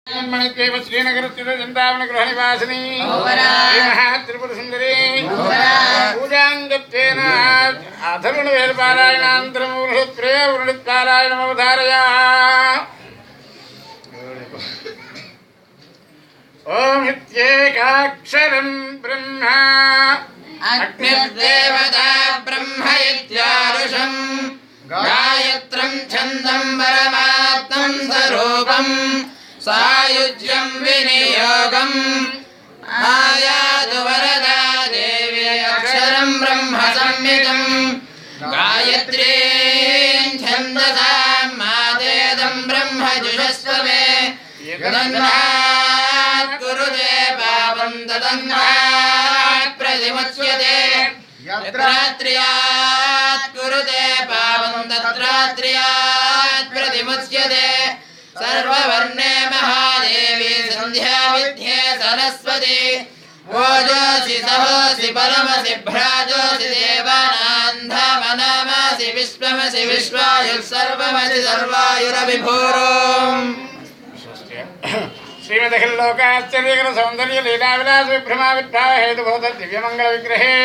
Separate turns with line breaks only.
श्रीनगर चिंतामणि गृह निवासिनी त्रिपुर सुंदरी पूजांगत्वेन अथर्वण वेद पारायणानन्तरं वृणित् पारायणमवधारया। ओम इत्येकाक्षरं ब्रह्म
अग्निर्देवता ब्रह्म इत्यारुषं गायत्रं छन्दं परमात्मं स्वरूपं सायुज्यं विनियोगम् आयातु वरदा देवी अक्षरं ब्रह्म संहितं गायत्रीं छन्दसां मादेदं ब्रह्म जुषस्व मे तदन्नात् कुरुते पापं तदन्नात् प्रतिमुच्यते यत्रात्र्यात् कुरुते पापं तत्रात्र्यात् प्रतिमुच्यते। सर्ववर्णे महादेवी संध्या विद्ये सरस्वती ओजोषि सहोषि परमसि भ्राजोषि देवानान्धामनामासि विश्वमसि विश्वायुः सर्वमसि सर्वायुरभिभूरोम्।
श्रीमदखिल्लोकाश्चर्यकर सौंदर्य लीला विलास विभ्रमा विद्भाव हेतुभूत दिव्यमंगल विग्रहे